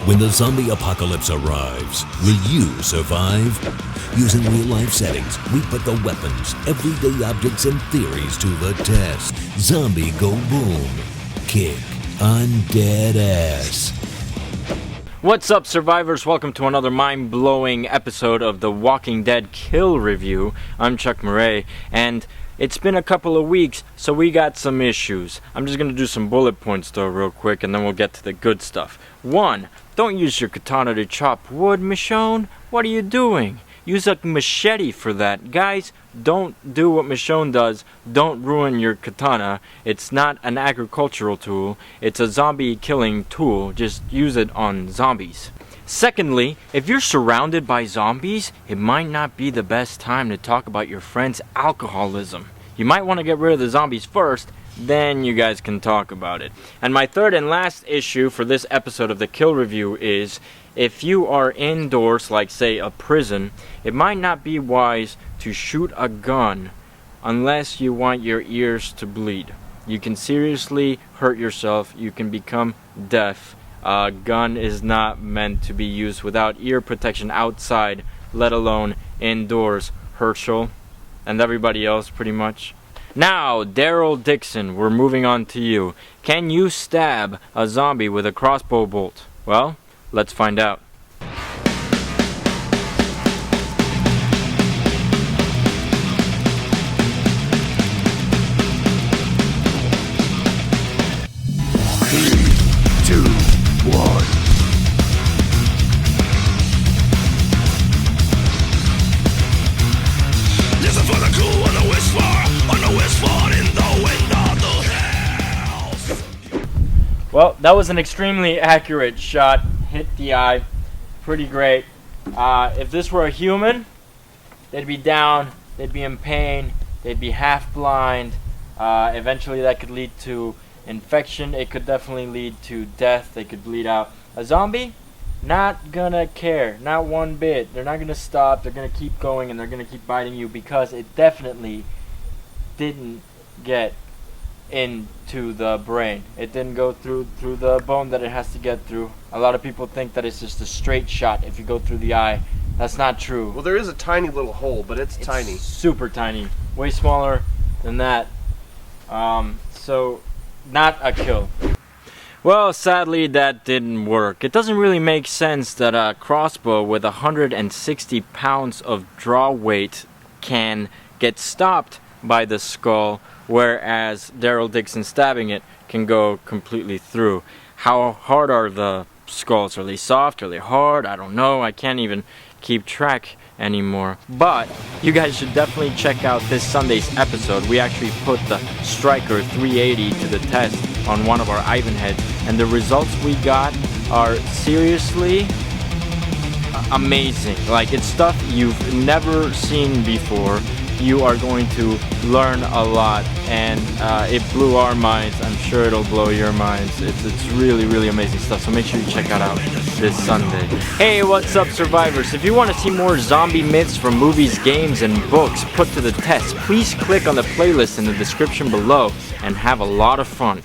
When the zombie apocalypse arrives, will you survive? Using real-life settings, we put the weapons, everyday objects, and theories to the test. Zombie go boom. Kick undead ass. What's up, survivors? Welcome to another mind-blowing episode of the Walking Dead Kill Review. I'm Chuck Murray, and it's been a couple of weeks, so we got some issues. I'm just gonna do some bullet points though real quick, and then we'll get to the good stuff. 1. Don't use your katana to chop wood, Michonne. What are you doing? Use a machete for that. Guys, don't do what Michonne does. Don't ruin your katana. It's not an agricultural tool. It's a zombie killing tool. Just use it on zombies. Secondly, if you're surrounded by zombies, it might not be the best time to talk about your friend's alcoholism. You might want to get rid of the zombies first, then you guys can talk about it. And my third and last issue for this episode of the Kill Review is, if you are indoors, like say a prison, it might not be wise to shoot a gun unless you want your ears to bleed. You can seriously hurt yourself. You can become deaf. A gun is not meant to be used without ear protection outside, let alone indoors. Herschel and everybody else, pretty much. Now, Daryl Dixon, we're moving on to you. Can you stab a zombie with a crossbow bolt? Well, let's find out. Well, that was an extremely accurate shot. Hit the eye. Pretty great. If this were a human, they'd be down, they'd be in pain, they'd be half blind. Eventually that could lead to infection. It could definitely lead to death. They could bleed out. A zombie, not gonna care. Not one bit. They're not gonna stop. They're gonna keep going, and they're gonna keep biting you because it definitely didn't get into the brain. It didn't go through the bone that it has to get through. A lot of people think that it's just a straight shot if you go through the eye. That's not true. Well, there is a tiny little hole, but it's tiny. Super tiny. Way smaller than that. So, not a kill. Well, sadly, that didn't work. It doesn't really make sense that a crossbow with 160 pounds of draw weight can get stopped by the skull, whereas Daryl Dixon stabbing it can go completely through. How hard are the skulls? Are they soft? Are they hard? I don't know. I can't even keep track anymore. But you guys should definitely check out this Sunday's episode. We actually put the Striker 380 to the test on one of our Ivan heads, and the results we got are seriously amazing. Like, it's stuff you've never seen before. You are going to learn a lot, and it blew our minds. I'm sure it'll blow your minds. It's really, really amazing stuff, so make sure you check that out this Sunday. Hey, what's up, survivors? If you want to see more zombie myths from movies, games, and books put to the test, please click on the playlist in the description below and have a lot of fun.